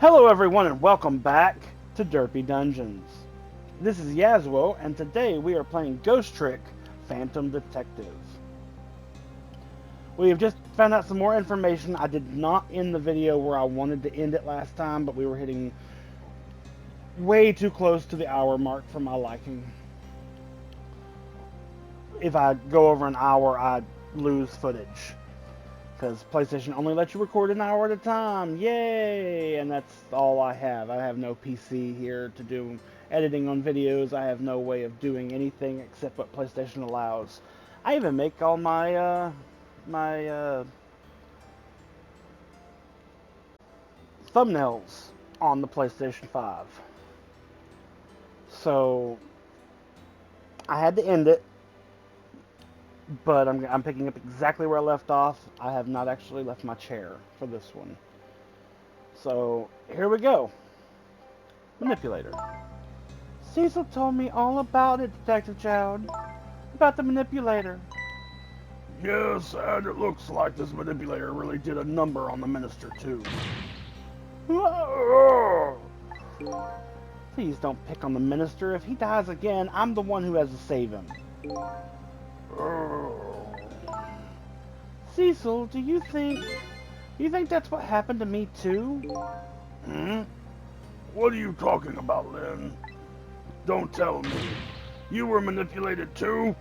Hello everyone and welcome back to Derpy Dungeons. This is Yaswo and today we are playing Ghost Trick Phantom Detective. We have just found out some more information. I did not end the video where I wanted to end it last time, but we were hitting way too close to the hour mark for my liking. If I go over an hour, I lose footage. Because PlayStation only lets you record an hour at a time. Yay! And that's all I have. I have no PC here to do editing on videos. I have no way of doing anything except what PlayStation allows. I even make all my thumbnails on the PlayStation 5. So I had to end it. But I'm picking up exactly where I left off. I have not actually left my chair for this one. So, here we go. Manipulator. Cecil told me all about it, Detective Chowd. About the manipulator. Yes, and it looks like this manipulator really did a number on the minister, too. Please don't pick on the minister. If he dies again, I'm the one who has to save him. Cecil, do you think that's what happened to me too? Hmm? What are you talking about, Lynn? Don't tell me. You were manipulated too?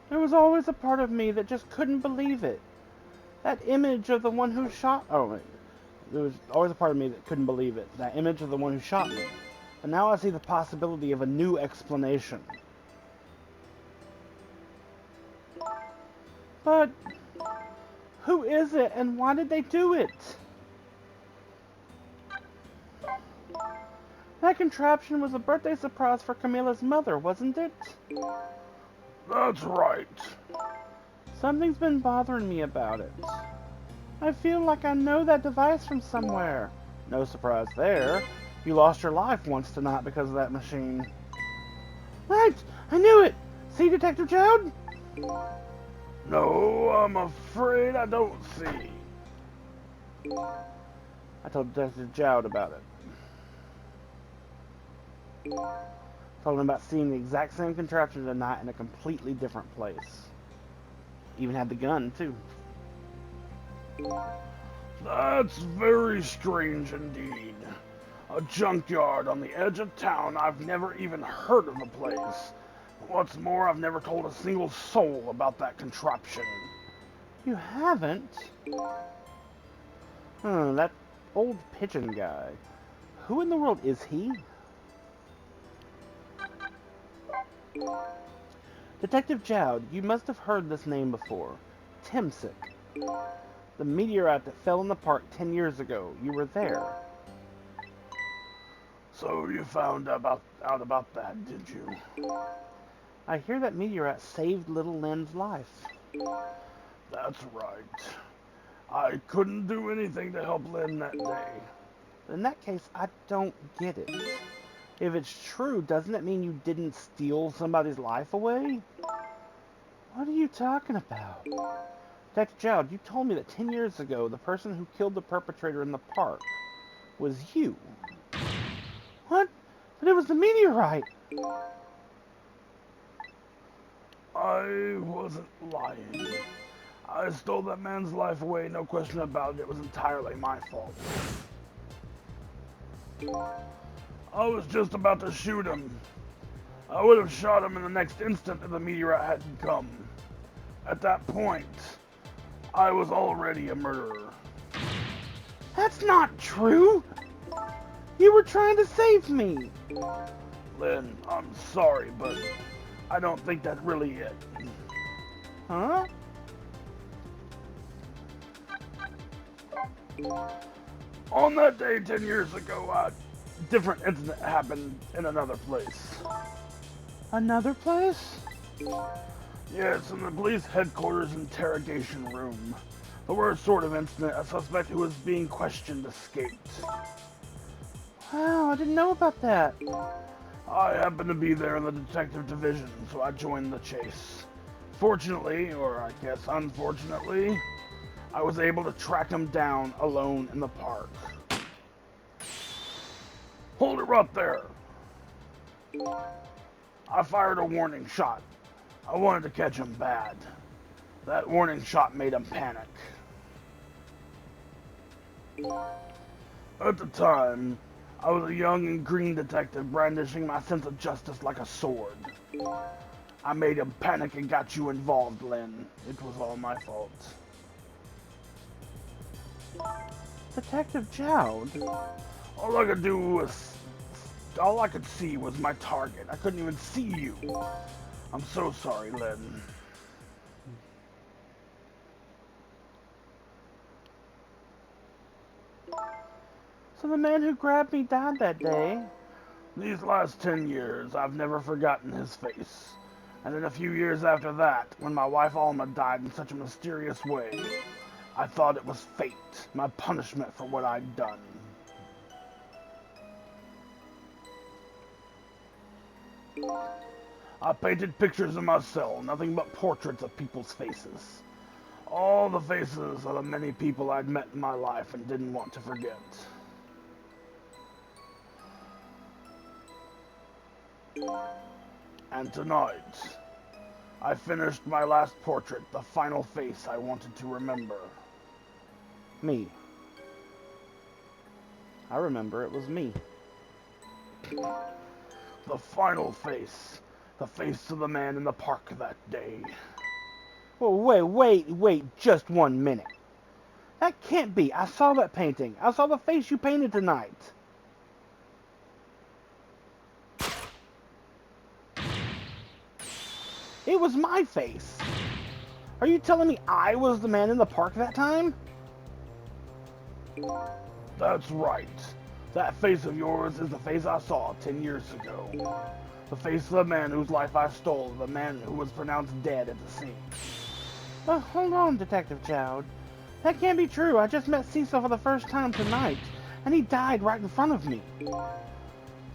There was always a part of me that just couldn't believe it. That image of the one who shot... Oh, wait. There was always a part of me that couldn't believe it. That image of the one who shot me. But now I see the possibility of a new explanation. But who is it and why did they do it? That contraption was a birthday surprise for Camilla's mother, wasn't it? That's right. Something's been bothering me about it. I feel like I know that device from somewhere. No surprise there. You lost your life once tonight because of that machine. Right! I knew it! See, Detective Chowd? No, I'm afraid I don't see. I told Detective Chowd about it. Told him about seeing the exact same contraption tonight in a completely different place. Even had the gun, too. That's very strange indeed. A junkyard on the edge of town. I've never even heard of the place. What's more, I've never told a single soul about that contraption. You haven't? That old pigeon guy. Who in the world is he? Detective Chowd, you must have heard this name before. Timsic. The meteorite that fell in the park 10 years ago. You were there. So you found out about that, did you? I hear that meteorite saved little Lynn's life. That's right. I couldn't do anything to help Lynn that day. In that case, I don't get it. If it's true, doesn't it mean you didn't steal somebody's life away? What are you talking about? Detective Chowd, you told me that 10 years ago, the person who killed the perpetrator in the park was you. What? But it was the meteorite! I wasn't lying. I stole that man's life away, no question about it. It was entirely my fault. I was just about to shoot him. I would have shot him in the next instant if the meteorite hadn't come. At that point, I was already a murderer. That's not true! You were trying to save me! Lynn, I'm sorry, but I don't think that's really it. Huh? On that day 10 years ago, a different incident happened in another place. Another place? Yes, in the police headquarters interrogation room. The worst sort of incident, a suspect who was being questioned escaped. Wow, I didn't know about that. I happened to be there in the detective division, so I joined the chase. Fortunately, or I guess unfortunately, I was able to track him down alone in the park. Hold it right there! I fired a warning shot. I wanted to catch him bad. That warning shot made him panic. At the time, I was a young and green detective brandishing my sense of justice like a sword. I made him panic and got you involved, Lynn. It was all my fault. Detective Jowd? All I could see was my target. I couldn't even see you. I'm so sorry, Lynn. So the man who grabbed me died that day? These last 10 years, I've never forgotten his face. And then a few years after that, when my wife Alma died in such a mysterious way, I thought it was fate, my punishment for what I'd done. I painted pictures in my cell, nothing but portraits of people's faces. All the faces of the many people I'd met in my life and didn't want to forget. And tonight, I finished my last portrait, the final face I wanted to remember. Me. I remember it was me. The final face. The face of the man in the park that day. Well, wait, just 1 minute. That can't be. I saw that painting. I saw the face you painted tonight. It was my face. Are you telling me I was the man in the park that time? That's right. That face of yours is the face I saw 10 years ago. The face of the man whose life I stole, the man who was pronounced dead at the scene. Hold on, Detective Jowd. That can't be true. I just met Cecil for the first time tonight, and he died right in front of me.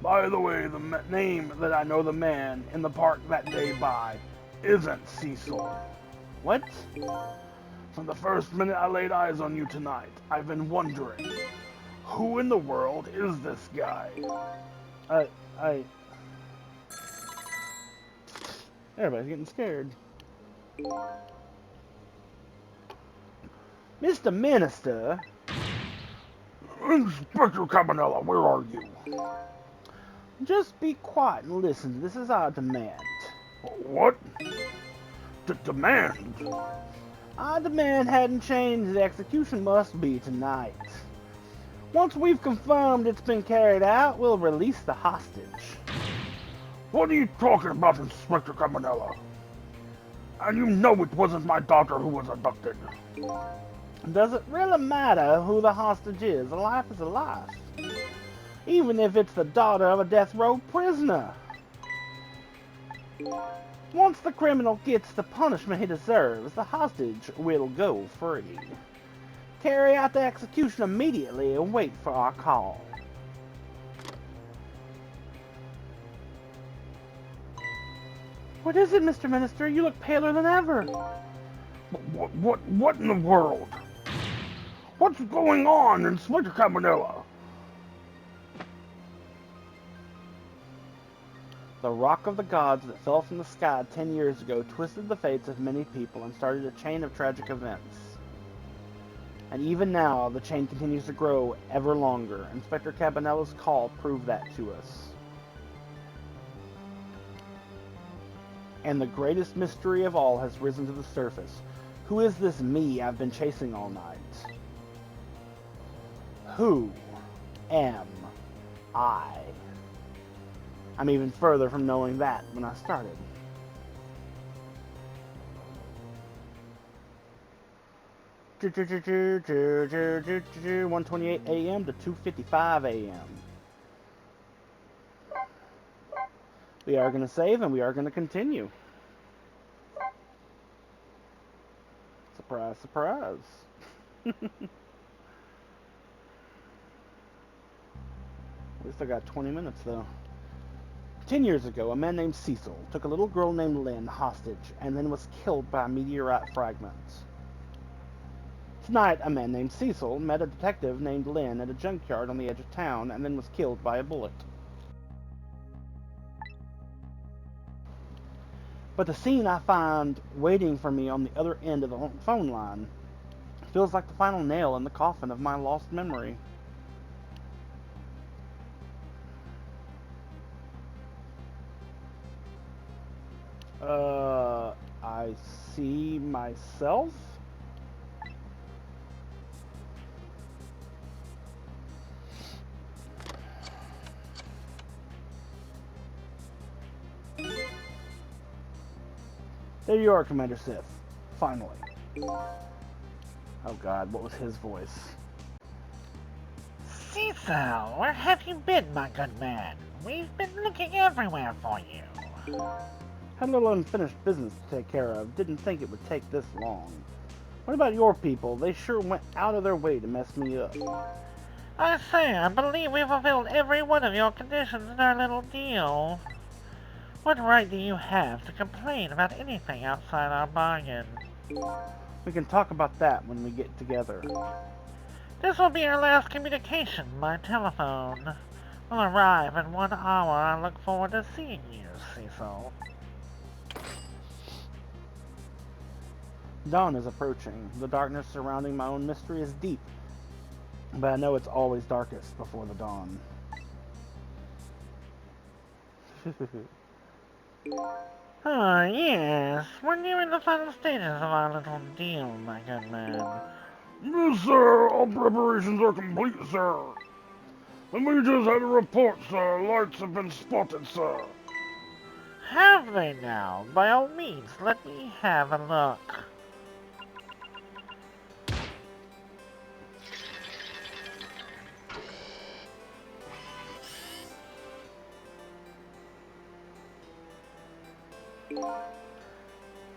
By the way, the name that I know the man in the park that day by isn't Cecil. What? From the first minute I laid eyes on you tonight, I've been wondering, who in the world is this guy? Everybody's getting scared. Mr. Minister? Inspector Cabanela, where are you? Just be quiet and listen. This is our demand. What? Demand? Our demand hadn't changed. The execution must be tonight. Once we've confirmed it's been carried out, we'll release the hostage. What are you talking about, Inspector Cabanela? And you know it wasn't my daughter who was abducted. Does it really matter who the hostage is? A life is a life. Even if it's the daughter of a death row prisoner. Once the criminal gets the punishment he deserves, the hostage will go free. Carry out the execution immediately and wait for our call. What is it, Mr. Minister? You look paler than ever. What in the world? What's going on, Inspector Cabanela? The rock of the gods that fell from the sky 10 years ago twisted the fates of many people and started a chain of tragic events. And even now, the chain continues to grow ever longer. Inspector Cabanela's call proved that to us. And the greatest mystery of all has risen to the surface. Who is this me I've been chasing all night? Who am I? I'm even further from knowing that when I started. "1:28 a.m. to 2:55 a.m. We are going to save and we are going to continue. Surprise, surprise. At least I got 20 minutes though. 10 years ago, a man named Cecil took a little girl named Lynn hostage and then was killed by meteorite fragments. Tonight, a man named Cecil met a detective named Lynn at a junkyard on the edge of town and then was killed by a bullet. But the scene I find waiting for me on the other end of the phone line feels like the final nail in the coffin of my lost memory. I see myself? There you are, Commander Sith. Finally. Oh god, what was his voice? Cecil, where have you been, my good man? We've been looking everywhere for you. Had a little unfinished business to take care of. Didn't think it would take this long. What about your people? They sure went out of their way to mess me up. I say, I believe we fulfilled every one of your conditions in our little deal. What right do you have to complain about anything outside our bargain? We can talk about that when we get together. This will be our last communication by telephone. We'll arrive in 1 hour. I look forward to seeing you, Cecil. Dawn is approaching. The darkness surrounding my own mystery is deep, but I know it's always darkest before the dawn. Ah, yes. We're nearing the final stages of our little deal, my good man. Yes, sir. All preparations are complete, sir. And we just had a report, sir. Lights have been spotted, sir. Have they now? By all means, let me have a look.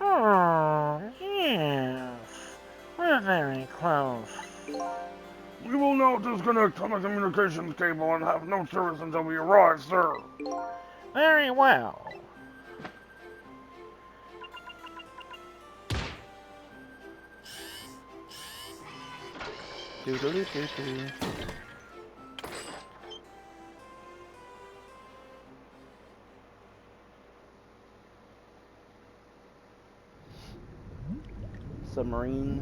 Oh, yes. We're very close. We will now disconnect on the communications cable and have no service until we arrive, sir. Very well. Doodle-doo-doo-doo. Submarine.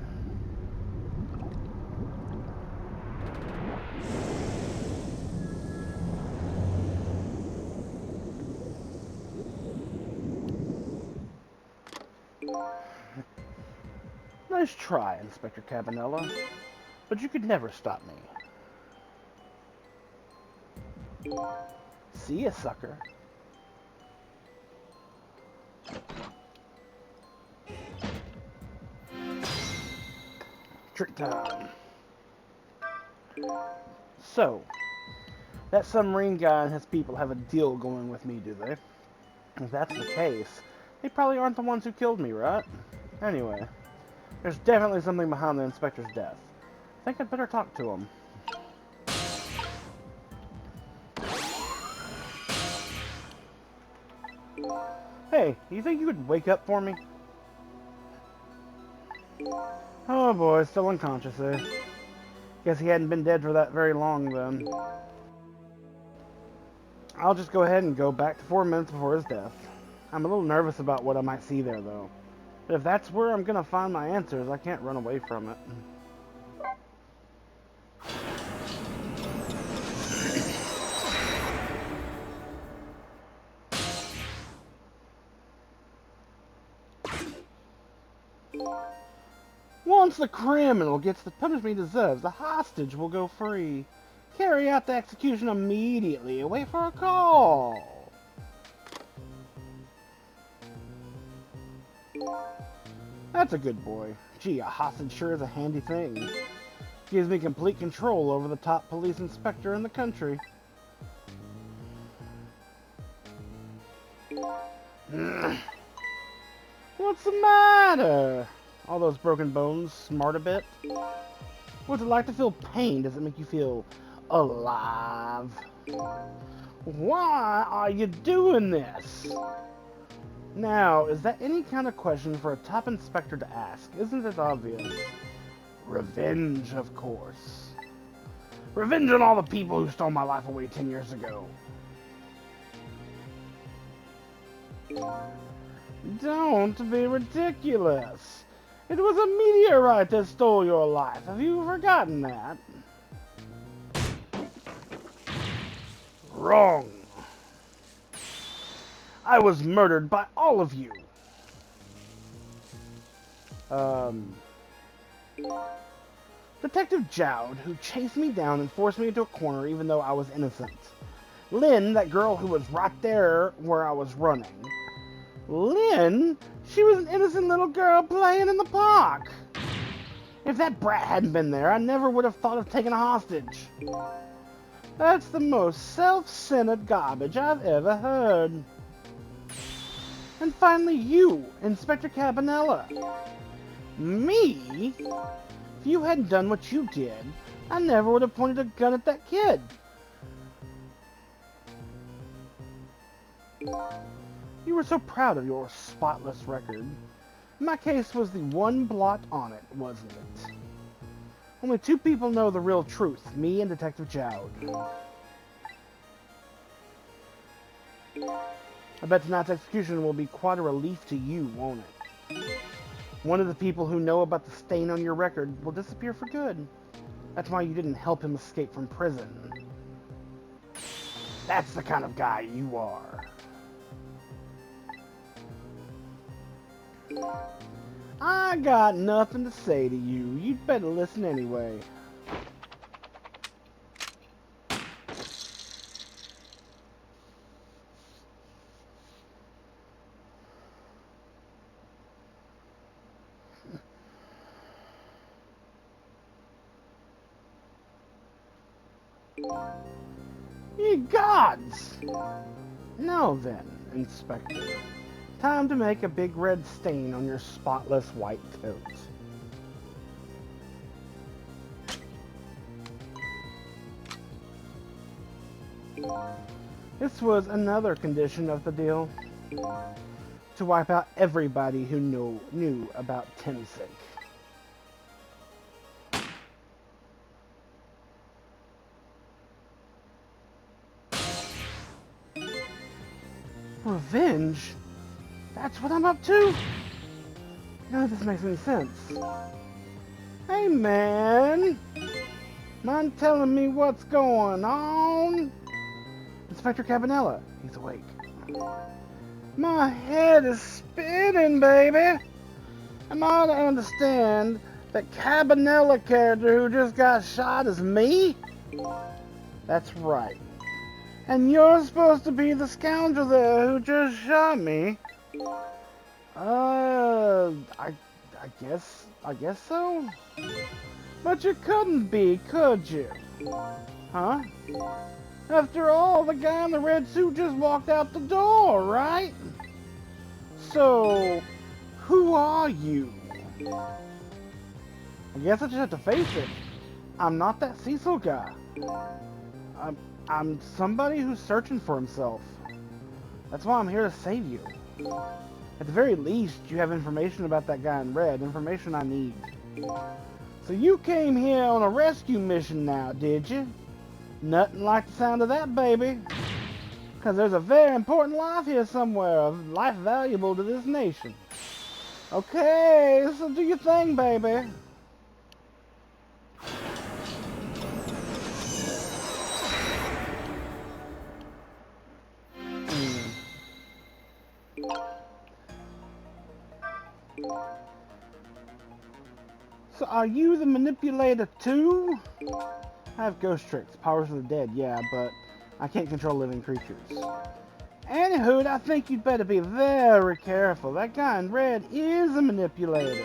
Nice try, Inspector Cabanela, but you could never stop me. See ya, sucker. Trick time. So, that submarine guy and his people have a deal going with me, do they? If that's the case, they probably aren't the ones who killed me, right? Anyway, there's definitely something behind the inspector's death. I think I'd better talk to him. Hey, you think you could wake up for me? Oh boy, still unconscious, eh? Guess he hadn't been dead for that very long then. I'll just go ahead and go back to 4 minutes before his death. I'm a little nervous about what I might see there, though. But if that's where I'm gonna find my answers, I can't run away from it. Once the criminal gets the punishment he deserves, the hostage will go free. Carry out the execution immediately and wait for a call. That's a good boy. Gee, a hostage sure is a handy thing. Gives me complete control over the top police inspector in the country. What's the matter? All those broken bones smart a bit? What's it like to feel pain? Does it make you feel alive? Why are you doing this? Now, is that any kind of question for a top inspector to ask? Isn't it obvious? Revenge, of course. Revenge on all the people who stole my life away 10 years ago. Don't be ridiculous. It was a meteorite that stole your life. Have you forgotten that? Wrong. I was murdered by all of you. Detective Jowd, who chased me down and forced me into a corner even though I was innocent. Lynn, that girl who was right there where I was running. Lynn? She was an innocent little girl playing in the park. If that brat hadn't been there, I never would have thought of taking a hostage. That's the most self-centered garbage I've ever heard. And finally you, Inspector Cabanela. Me? If you hadn't done what you did, I never would have pointed a gun at that kid. You were so proud of your spotless record. My case was the one blot on it, wasn't it? Only two people know the real truth, me and Detective Jowd. I bet tonight's execution will be quite a relief to you, won't it? One of the people who know about the stain on your record will disappear for good. That's why you didn't help him escape from prison. That's the kind of guy you are. I got nothing to say to you. You'd better listen anyway. Ye gods! Now then, Inspector. Time to make a big red stain on your spotless white coat. This was another condition of the deal. To wipe out everybody who knew about Timsik. Revenge? That's what I'm up to? None of this makes any sense. Hey man! Mind telling me what's going on? Inspector Cabanela. He's awake. My head is spinning, baby! Am I to understand that Cabanela character who just got shot is me? That's right. And you're supposed to be the scoundrel there who just shot me? I guess so. But you couldn't be, could you? Huh? After all, the guy in the red suit just walked out the door, right? So, who are you? I guess I just have to face it. I'm not that Cecil guy. I'm somebody who's searching for himself. That's why I'm here to save you. At the very least, you have information about that guy in red, information I need. So you came here on a rescue mission now, did you? Nothing like the sound of that, baby. Because there's a very important life here somewhere, a life valuable to this nation. Okay, so do your thing, baby. So are you the manipulator too? I have ghost tricks, powers of the dead, yeah, but I can't control living creatures. Anywho, I think you'd better be very careful. That guy in red is a manipulator.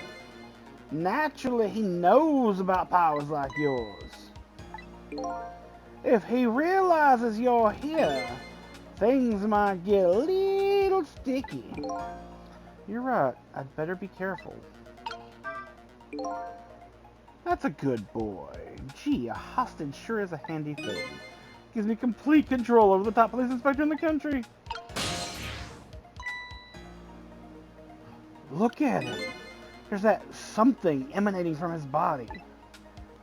Naturally, he knows about powers like yours. If he realizes you're here, things might get a little sticky. You're right, I'd better be careful. That's a good boy. Gee, a hostage sure is a handy thing. gives me complete control over the top police inspector in the country. Look at him. There's that something emanating from his body.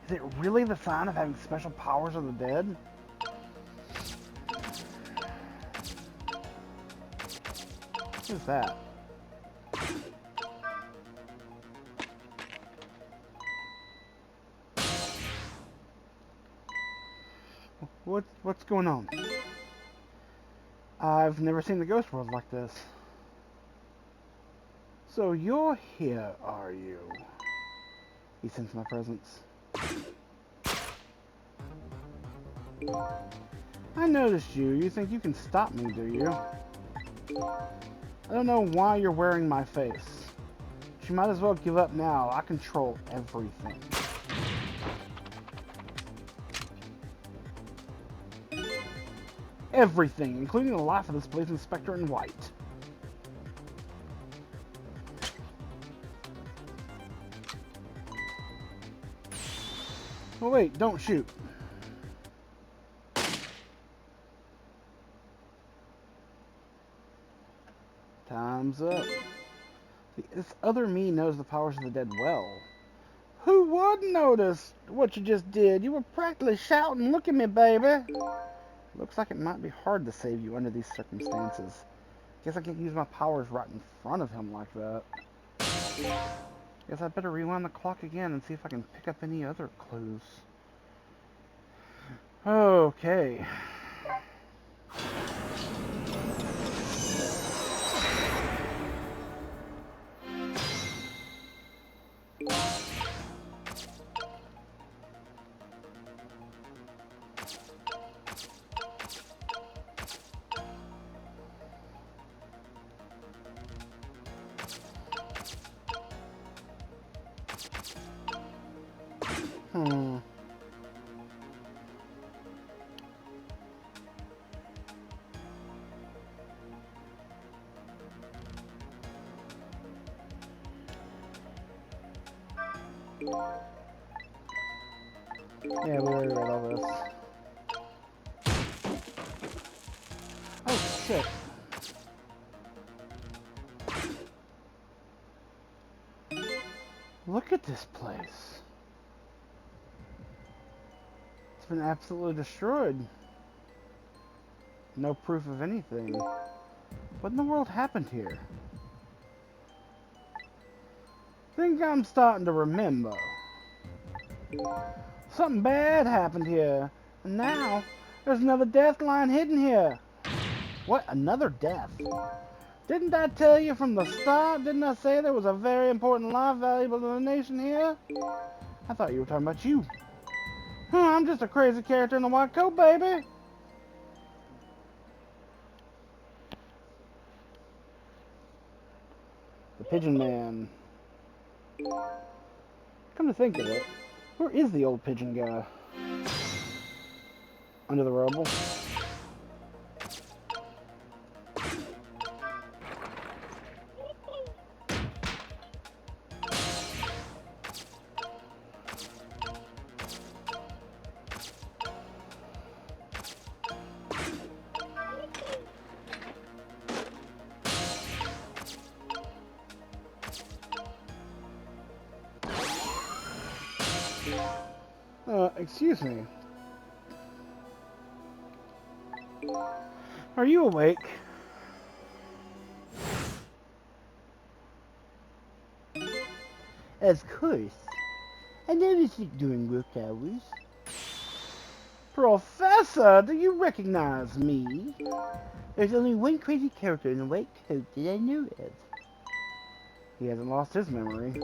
Is it really the sign of having special powers of the dead? What is that? What's going on? I've never seen the ghost world like this. So you're here, are you? He sensed my presence. I noticed you. You think you can stop me, do you? I don't know why you're wearing my face. But you might as well give up now. I control everything. Everything, including the life of this police inspector in white. Oh wait, don't shoot. Time's up. This other me knows the powers of the dead well. Who would notice what you just did? You were practically shouting, "Look at me, baby!" Looks like it might be hard to save you under these circumstances. Guess I can't use my powers right in front of him like that. Guess I'd better rewind the clock again and see if I can pick up any other clues. Okay. Yeah, we already read all this. Oh, shit. Look at this place. It's been absolutely destroyed. No proof of anything. What in the world happened here? Think I'm starting to remember. Something bad happened here. And now, there's another death line hidden here. What? Another death? Didn't I tell you from the start? Didn't I say there was a very important life valuable to the nation here? I thought you were talking about you. I'm just a crazy character in the white coat, baby. The Pigeon Man. Come to think of it, where is the old pigeon guy? Under the rubble? Excuse me. Are you awake? Of course. I noticed it during work hours. Professor, do you recognize me? There's only one crazy character in a white coat that I know of. He hasn't lost his memory.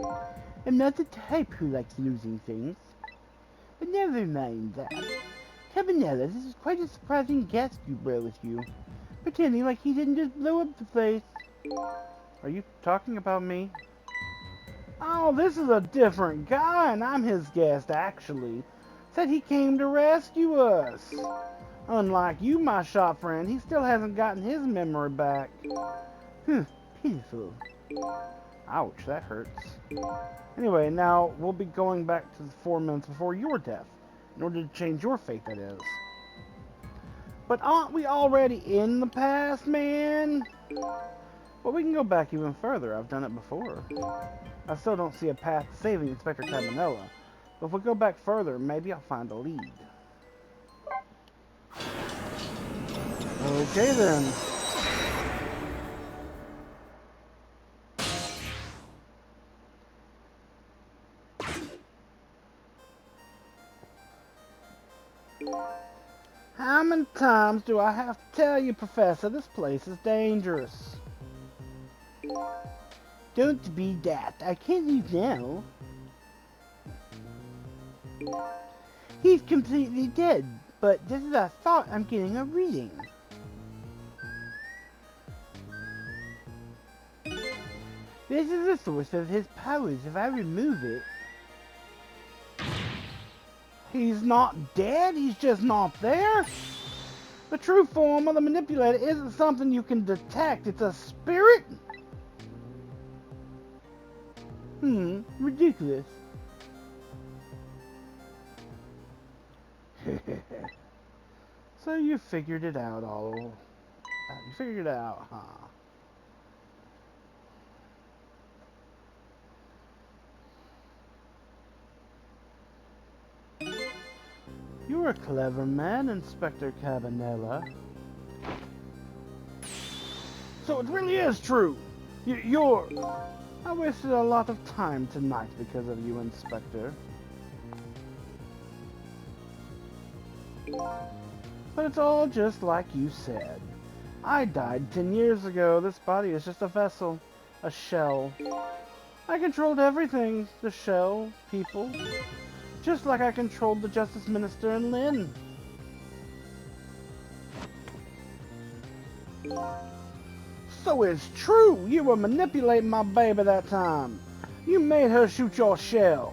I'm not the type who likes losing things. But never mind that. Cabanela, this is quite a surprising guest you brought with you. Pretending like he didn't just blow up the place. Are you talking about me? Oh, this is a different guy, and I'm his guest, actually. Said he came to rescue us. Unlike you, my shop friend, he still hasn't gotten his memory back. Pitiful. Ouch, that hurts. Anyway, now we'll be going back to the 4 months before your death, in order to change your fate, that is. But aren't we already in the past, man? Well, we can go back even further. I've done it before. I still don't see a path to saving Inspector Cabanela. But if we go back further, maybe I'll find a lead. Okay, then. How many times do I have to tell you, Professor, this place is dangerous? Don't be daft. I can't leave now. He's completely dead, but this is a thought I'm getting a reading. This is the source of his powers. If I remove it... He's not dead, he's just not there. The true form of the manipulator isn't something you can detect, it's a spirit? Ridiculous. So you figured it out you figured it out, huh? You're a clever man, Inspector Cabanela. So it really is true. You're... I wasted a lot of time tonight because of you, Inspector. But it's all just like you said. I died 10 years ago. This body is just a vessel. A shell. I controlled everything. The shell, people. Just like I controlled the Justice Minister and Lynn. So it's true! You were manipulating my baby that time. You made her shoot your shell.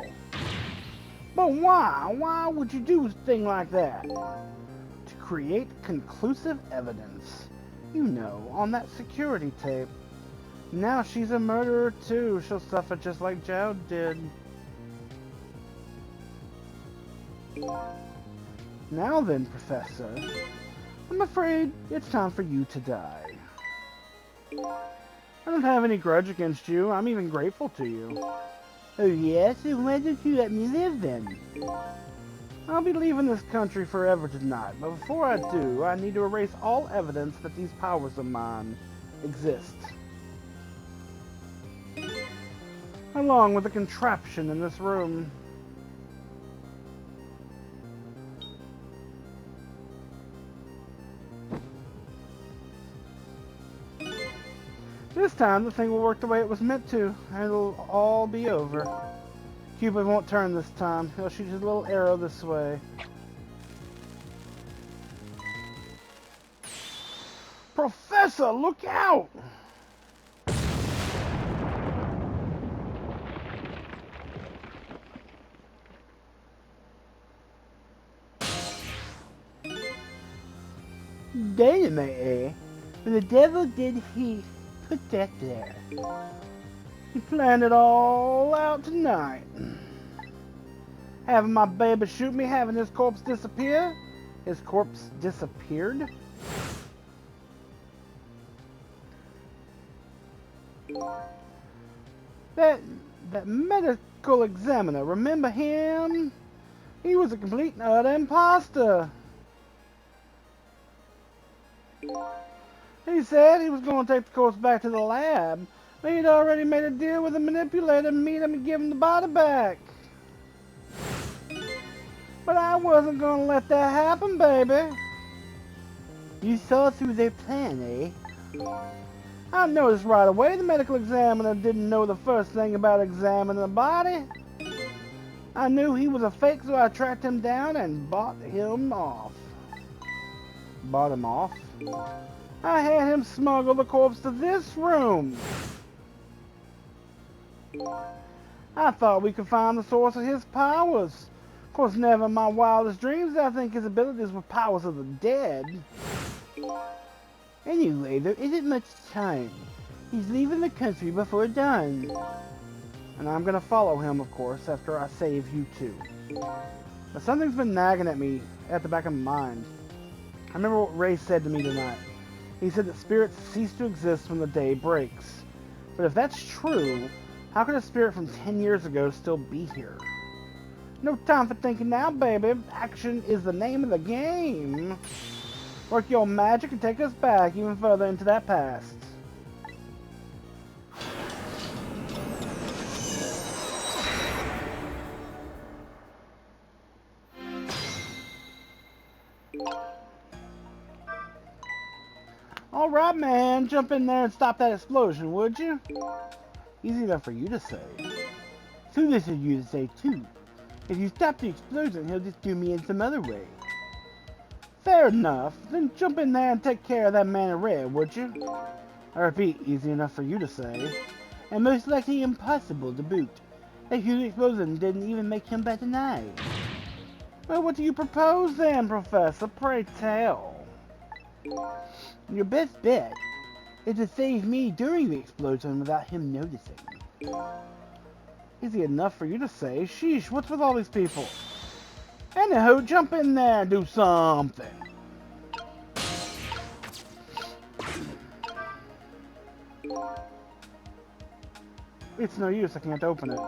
But why? Why would you do a thing like that? To create conclusive evidence. You know, on that security tape. Now she's a murderer too. She'll suffer just like Jowd did. Now then, Professor, I'm afraid it's time for you to die. I don't have any grudge against you. I'm even grateful to you. Oh yes? And why don't you let me live then? I'll be leaving this country forever tonight, but before I do, I need to erase all evidence that these powers of mine exist. Along with the contraption in this room. This time, the thing will work the way it was meant to, and it'll all be over. Cupid won't turn this time. He'll shoot his little arrow this way. Professor, look out! Dynamite, eh? When the devil did he put that there? He planned it all out tonight. Having my baby shoot me, having his corpse disappear. His corpse disappeared? That medical examiner, remember him? He was a complete and utter imposter. He said he was going to take the corpse back to the lab, but he'd already made a deal with the manipulator to meet him and give him the body back. But I wasn't going to let that happen, baby. You saw through their plan, eh? I noticed right away the medical examiner didn't know the first thing about examining the body. I knew he was a fake, so I tracked him down and bought him off. Bought him off? I had him smuggle the corpse to this room. I thought we could find the source of his powers. Of course, never in my wildest dreams did I think his abilities were powers of the dead. Anyway, there isn't much time. He's leaving the country before dawn. And I'm gonna follow him, of course, after I save you two. But something's been nagging at me at the back of my mind. remember what Ray said to me tonight. He said that spirits cease to exist when the day breaks. But if that's true, how could a spirit from 10 years ago still be here? No time for thinking now, baby. Action is the name of the game. Work your magic and take us back even further into that past. Alright, man. Jump in there and stop that explosion, would you? Easy enough for you to say. Foolish of you to say, too. If you stop the explosion, he'll just do me in some other way. Fair enough. Then jump in there and take care of that man in red, would you? I repeat, easy enough for you to say. And most likely impossible to boot. That huge explosion didn't even make him bat an eye. Well, what do you propose then, Professor? Pray tell. Your best bet is to save me during the explosion without him noticing. Easy enough for you to say. Sheesh, what's with all these people? Anyhow, jump in there and do something. It's no use, I can't open it.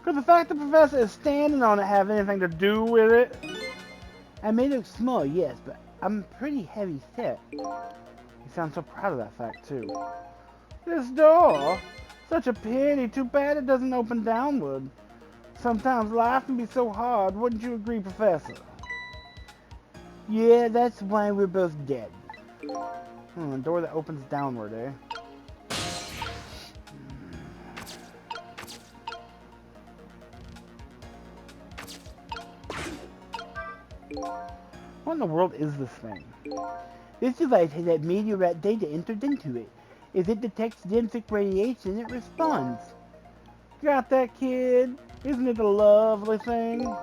Could the fact the professor is standing on it have anything to do with it? I may look small, yes, but I'm pretty heavy set. You sound so proud of that fact, too. This door? Such a pity. Too bad it doesn't open downward. Sometimes life can be so hard, wouldn't you agree, Professor? Yeah, that's why we're both dead. A door that opens downward, eh? What in the world is this thing? This device has that meteorite data entered into it. If it detects density radiation, it responds. Got that, kid? Isn't it a lovely thing?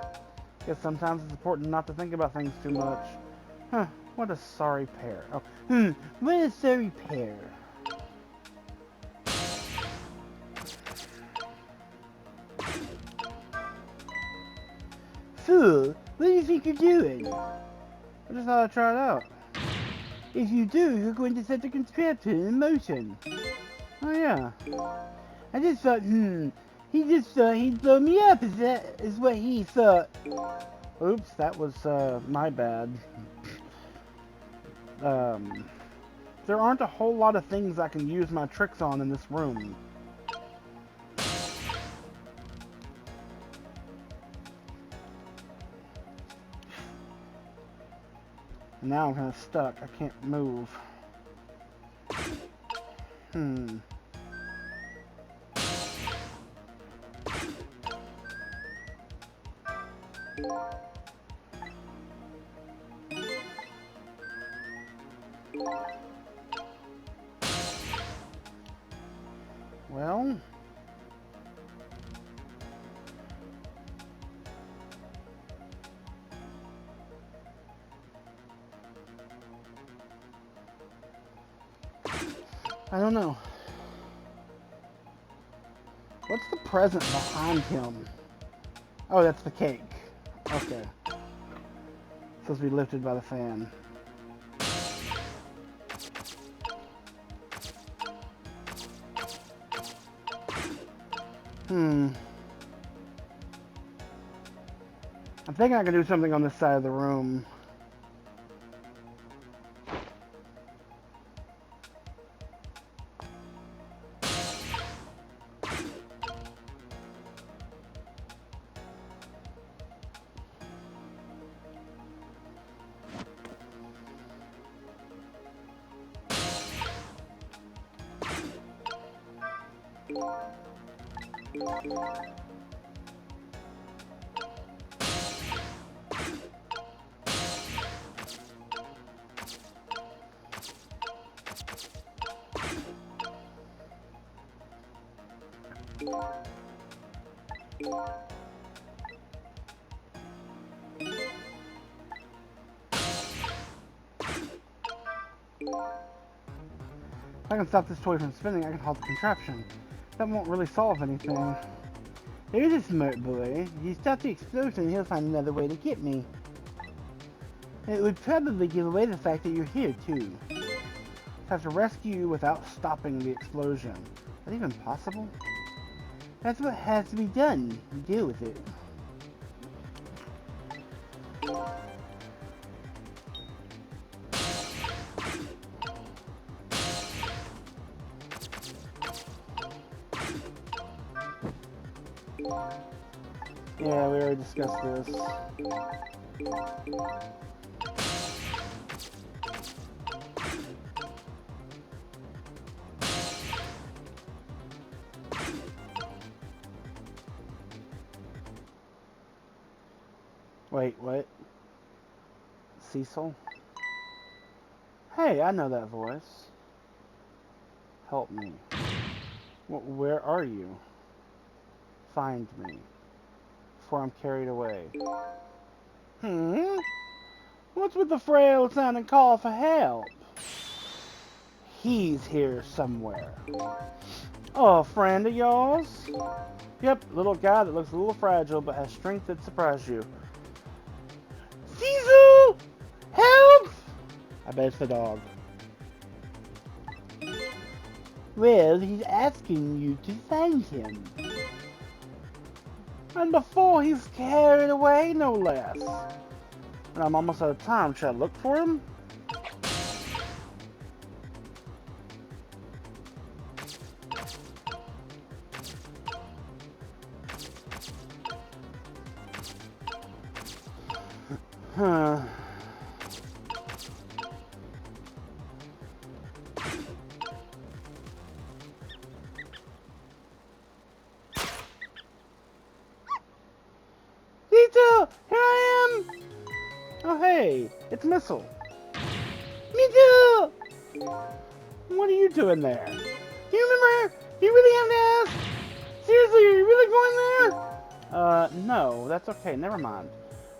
Guess sometimes it's important not to think about things too much. Huh, what a sorry pair. Oh, what a sorry pair. Fool, what do you think you're doing? I just thought I'd try it out. If you do, you're going to set the contraption in motion. Oh yeah. I just thought, he just thought he'd blow me up, is what he thought. Oops, that was, my bad. There aren't a whole lot of things I can use my tricks on in this room. Now I'm kind of stuck. I can't move. Well... I don't know. What's the present behind him? Oh, that's the cake. Okay. Supposed to be lifted by the fan. I'm thinking I can do something on this side of the room. If I can stop this toy from spinning, I can halt the contraption. That won't really solve anything. There's a smart boy. If you stop the explosion, he'll find another way to get me. It would probably give away the fact that you're here, too. Have to rescue you without stopping the explosion. Is that even possible? That's what has to be done. Deal with it. Yeah, we already discussed this. Wait, what? Cecil? Hey, I know that voice. Help me. Where are you? Find me. Before I'm carried away. What's with the frail sounding call for help? He's here somewhere. Oh, a friend of yours? Yep, little guy that looks a little fragile but has strength that surprises you. Cecil! Help! I bet it's the dog. Well, he's asking you to find him. And before he's carried away, no less. And I'm almost out of time. Should I look for him? Huh. Zito! Here I am! Oh hey, it's Missile. Missile! What are you doing there? Do you remember? Do you really have to ask? Seriously, are you really going there? No, that's okay, never mind.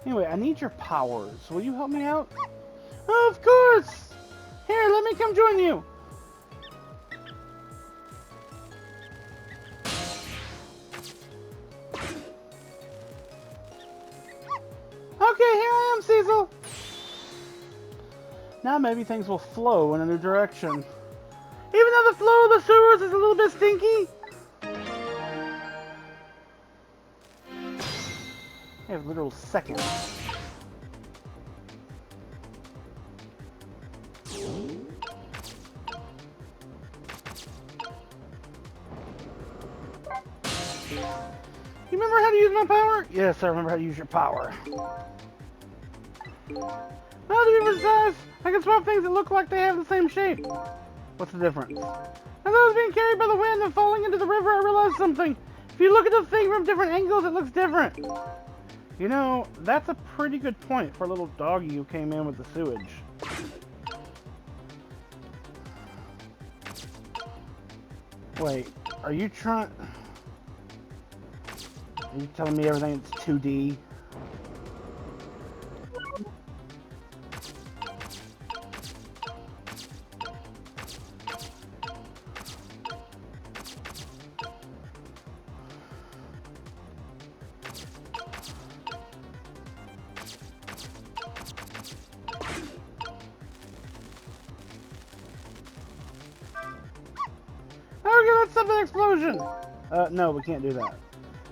Anyway, I need your powers. Will you help me out? Oh, of course! Here, let me come join you. Okay, here I am, Cecil. Now maybe things will flow in a new direction. Even though the flow of the sewers is a little bit stinky. I have literal seconds. You remember how to use my power? Yes, I remember how to use your power. Well, to be precise, I can swap things that look like they have the same shape. What's the difference? As I was being carried by the wind and falling into the river, I realized something. If you look at the thing from different angles, it looks different. You know, that's a pretty good point for a little doggy who came in with the sewage. Wait, are you trying... Are you telling me everything is 2D? Okay, let's stop the explosion! No, we can't do that.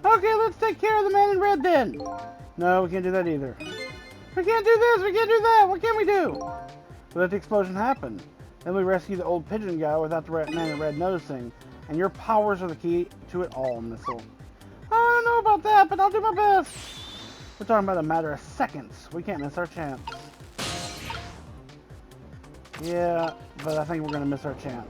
Okay, let's take care of the man in red then! No, we can't do that either. We can't do this, we can't do that, what can we do? We let the explosion happen. Then we rescue the old pigeon guy without the man in red noticing. And your powers are the key to it all, Missile. I don't know about that, but I'll do my best! We're talking about a matter of seconds. We can't miss our chance. Yeah, but I think we're gonna miss our chance.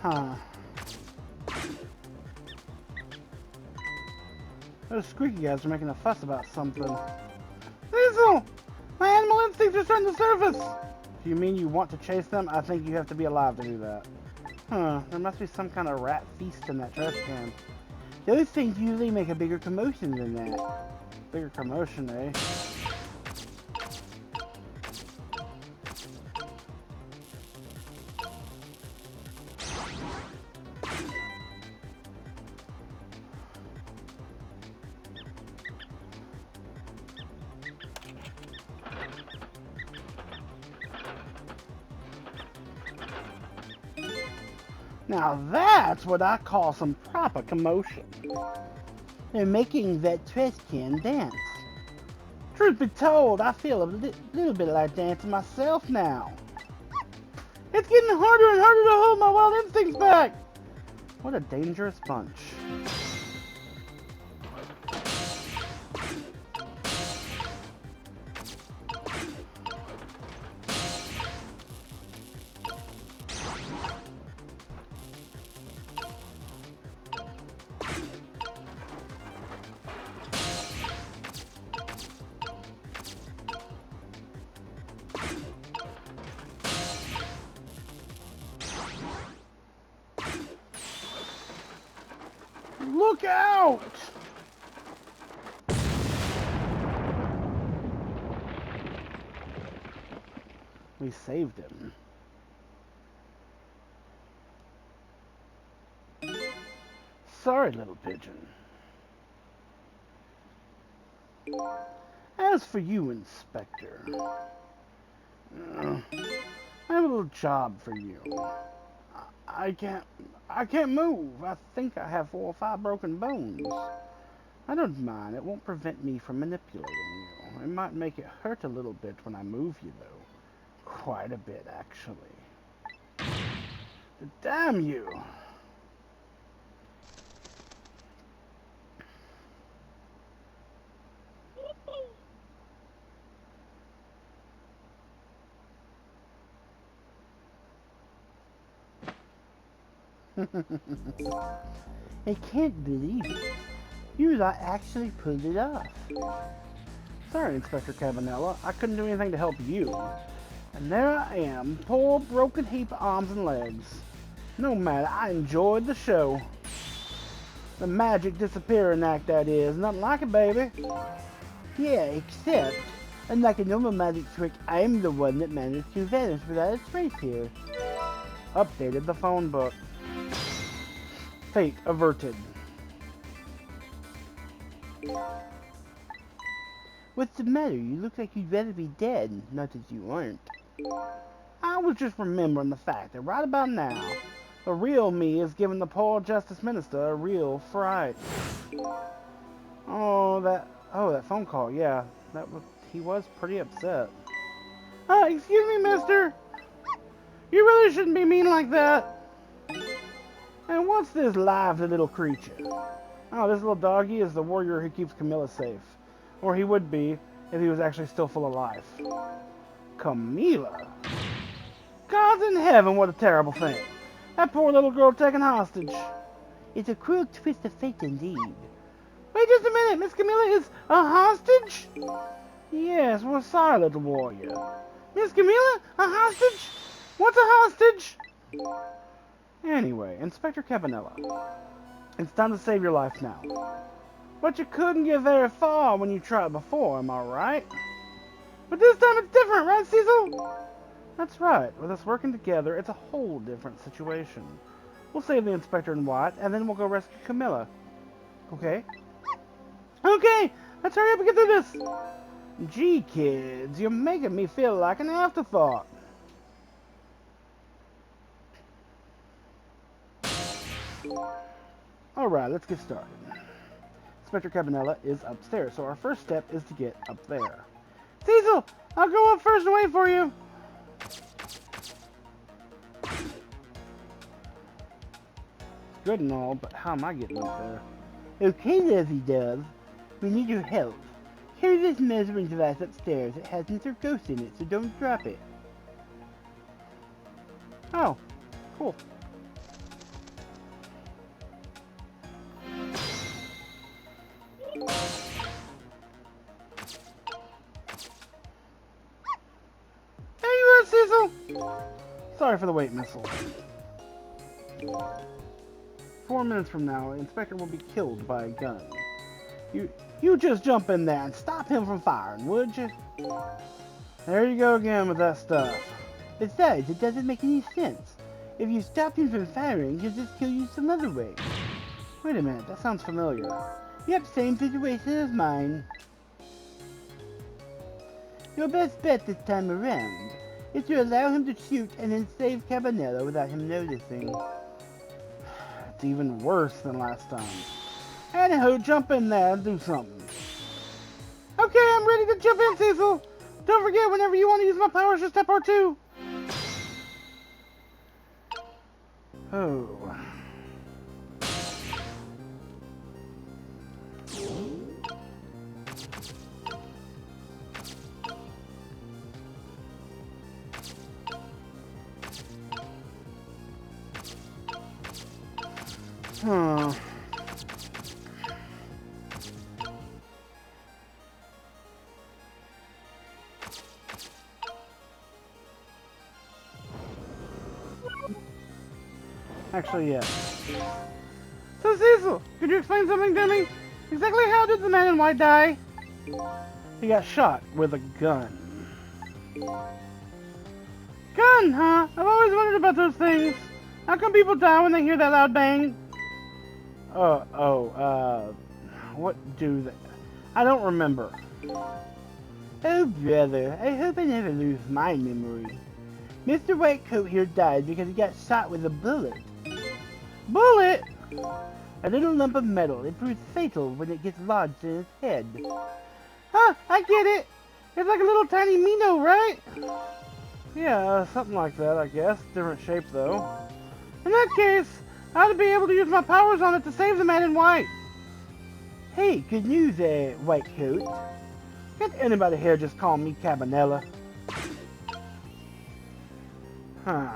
Huh. Those squeaky guys are making a fuss about something. Cecil! My animal instincts are starting to surface! Do you mean you want to chase them? I think you have to be alive to do that. Huh, there must be some kind of rat feast in that trash can. Those things usually make a bigger commotion than that. Bigger commotion, eh? Now that's what I call some proper commotion. They're making that trash can dance. Truth be told, I feel a little bit like dancing myself now. It's getting harder and harder to hold my wild instincts back. What a dangerous bunch. Look out! We saved him. Sorry, little pigeon. As for you, Inspector, I have a little job for you. I can't move. I think I have 4 or 5 broken bones. I don't mind. It won't prevent me from manipulating you. It might make it hurt a little bit when I move you, though. Quite a bit, actually. Damn you! I can't believe it. You lot actually pulled it off. Sorry, Inspector Cabanela. I couldn't do anything to help you. And there I am, poor broken heap of arms and legs. No matter, I enjoyed the show. The magic disappearing act, that is. Nothing like it, baby. Yeah, except, unlike a normal magic trick, I'm the one that managed to vanish without a trace here. Updated the phone book. Fate averted. What's the matter? You look like you'd rather be dead. Not that you aren't. I was just remembering the fact that right about now, the real me is giving the poor Justice Minister a real fright. Oh, that phone call. Yeah, he was pretty upset. Excuse me, mister. You really shouldn't be mean like that. And what's this lively little creature? Oh, this little doggy is the warrior who keeps Camilla safe. Or he would be if he was actually still full of life. Camilla? Gods in heaven, what a terrible thing. That poor little girl taken hostage. It's a cruel twist of fate indeed. Wait just a minute, Miss Camilla is a hostage? Yes, we're sorry, little warrior. Miss Camilla, a hostage? What's a hostage? Anyway, Inspector Cabanela, it's time to save your life now. But you couldn't get very far when you tried before, am I right? But this time it's different, right, Cecil? That's right. With us working together, it's a whole different situation. We'll save the Inspector in white, and then we'll go rescue Camilla. Okay? Okay! Let's hurry up and get through this! Gee, kids, you're making me feel like an afterthought. Alright, let's get started. Inspector Cabanela is upstairs, so our first step is to get up there. Cecil! I'll go up first and wait for you! Good and all, but how am I getting up there? Okay, Leslie Dove. We need your help. Carry this measuring device upstairs. It has Mr. Ghost in it, so don't drop it. Oh, cool. Sorry for the wait, Missile. 4 minutes from now, the Inspector will be killed by a gun. You just jump in there and stop him from firing, would you? There you go again with that stuff. Besides, it doesn't make any sense. If you stop him from firing, he'll just kill you some other way. Wait a minute, that sounds familiar. Yep, same situation as mine. Your best bet this time around is to allow him to shoot and then save Cabanela without him noticing. looked even worse than last time. Anywho, jump in there and do something. Okay, I'm ready to jump in, Cecil. Don't forget, whenever you want to use my powers, just tap R2. Oh. Huh. Actually, yes. So, Cecil, could you explain something to me? Exactly how did the man in white die? He got shot with a gun. Gun, huh? I've always wondered about those things. How come people die when they hear that loud bang? What do they? I don't remember. Oh, brother, I hope I never lose my memory. Mr. Whitecoat here died because he got shot with a bullet. Bullet? A little lump of metal. It proves fatal when it gets lodged in his head. Huh, I get it. It's like a little tiny Mino, right? Yeah, something like that, I guess. Different shape, though. In that case, I ought to be able to use my powers on it to save the man in white. Hey, good news, Whitecoat. Can't anybody here just call me Cabanela? Huh.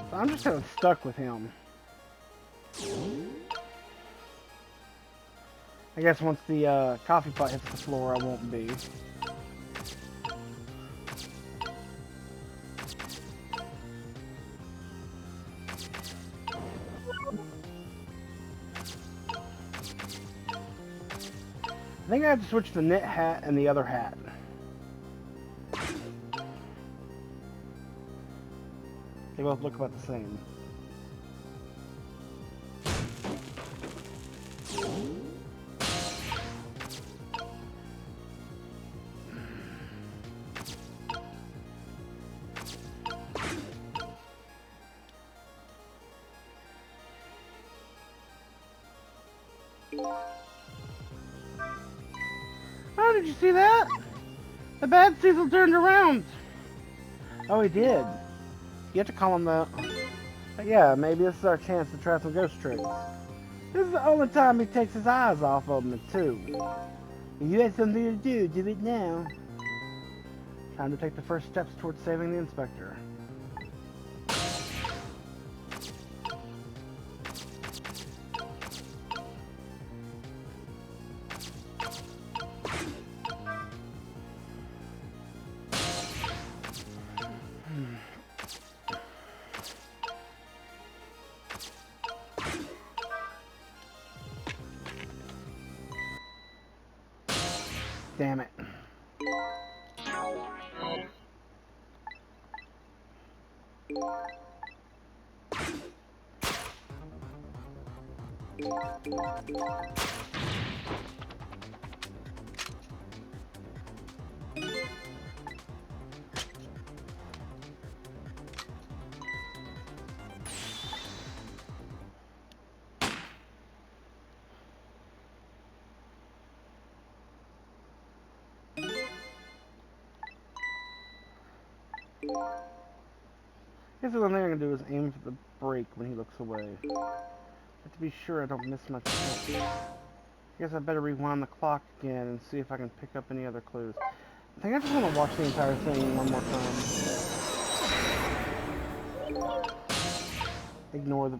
So I'm just kind of stuck with him. I guess once the coffee pot hits the floor, I won't be. I think I have to switch the knit hat and the other hat. They both look about the same. Oh, did you see that? The bad Cecil turned around. Oh, he did. You have to call him the... Yeah, maybe this is our chance to try some ghost tricks. This is the only time he takes his eyes off of me, too. If you have something to do, do it now. Time to take the first steps towards saving the inspector. Damn it. I guess the only thing I can do is aim for the brake when he looks away. But to be sure I don't miss my chance. I guess I better rewind the clock again and see if I can pick up any other clues. I think I just want to watch the entire thing one more time. Ignore the...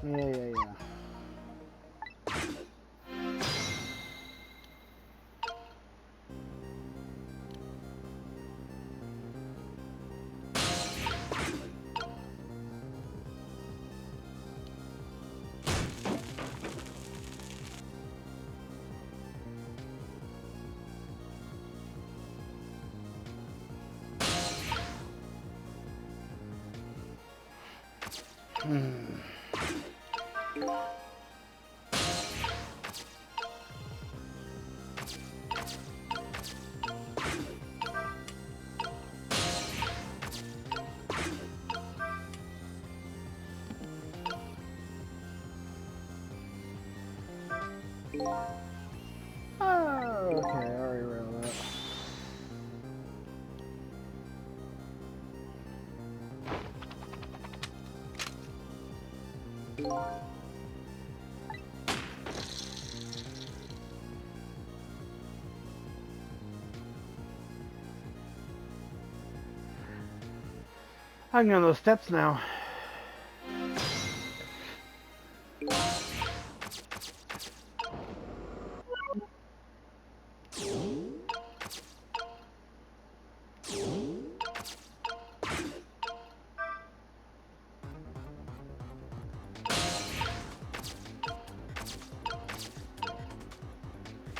Yeah. Hmm. Oh, okay, I already read that. I can go on those steps now.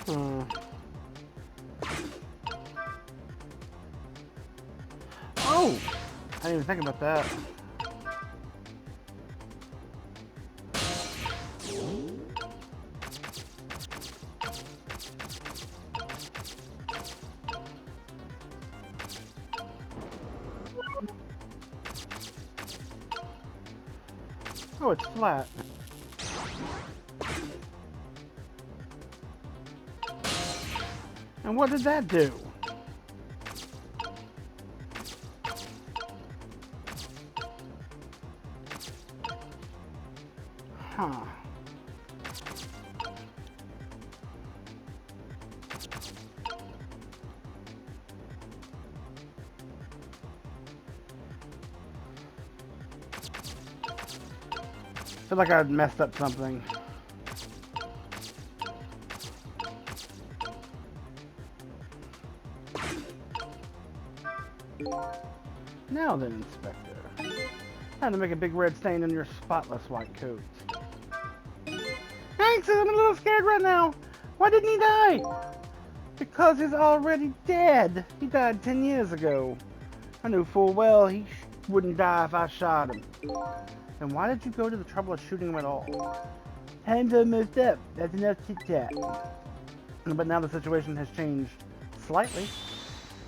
Hmm. Oh! I didn't even think about that. Oh, it's flat. And what did that do? Huh. I feel like I messed up something. Now then, Inspector. Time to make a big red stain on your spotless white coat. Thanks, I'm a little scared right now. Why didn't he die? Because he's already dead. He died 10 years ago. I knew full well he wouldn't die if I shot him. Then why did you go to the trouble of shooting him at all? Time's almost up. That's enough chit-chat. But now the situation has changed slightly.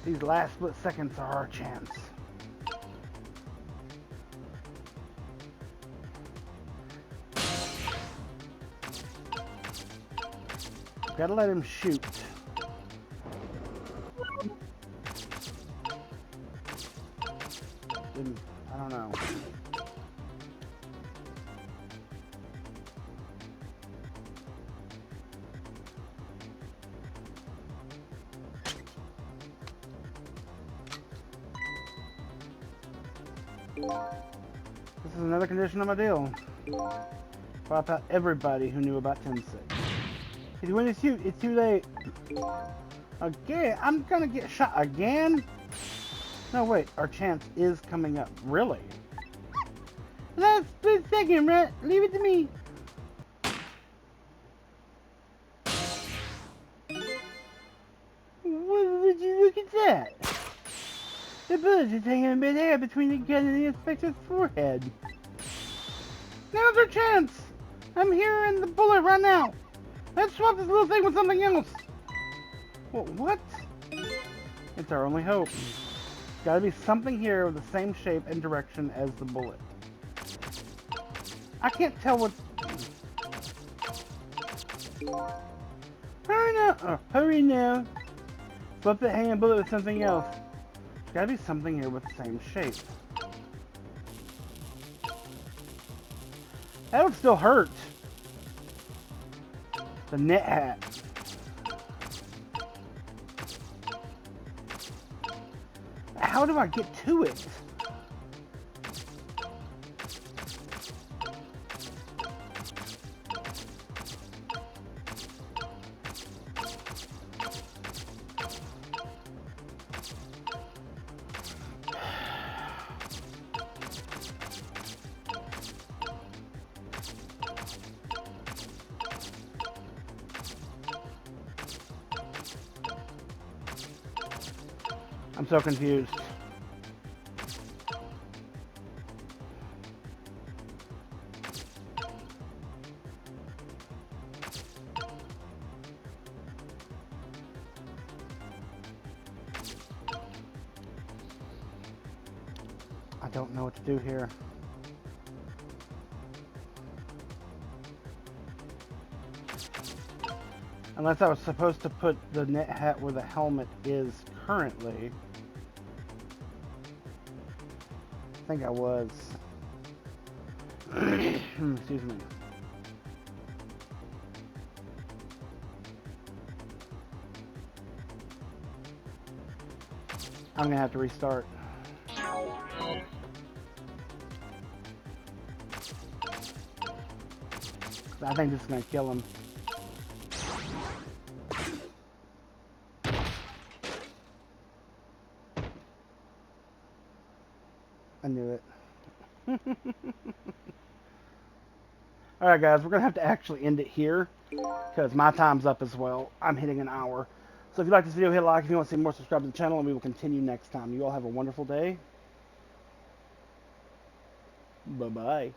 These last split seconds are our chance. Gotta let him shoot. I don't know. This is another condition of my deal. Wipe out everybody who knew about 10-6. If you want to shoot, it's too late. Again? I'm gonna get shot again? No, wait. Our chance is coming up. Really? Last split second, right? Leave it to me. Would you look at that? The bullets are hanging mid-air between the gun and the inspector's forehead. Now's our chance! I'm hearing the bullet right now. Let's swap this little thing with something else. Well, what? It's our only hope. Gotta be something here with the same shape and direction as the bullet. I can't tell what... Hurry now! Oh, hurry now! Swap the hanging bullet with something else. There's gotta be something here with the same shape. That would still hurt. The net hat. How do I get to it? I'm so confused. don't know what to do here. Unless I was supposed to put the net hat where the helmet is currently. I think I was. Excuse me. I'm gonna have to restart. I think this is gonna kill him. I knew it. Alright guys, we're going to have to actually end it here because my time's up as well. I'm hitting an hour. So if you like this video, hit like. If you want to see more, subscribe to the channel, and we will continue next time. You all have a wonderful day. Bye-bye.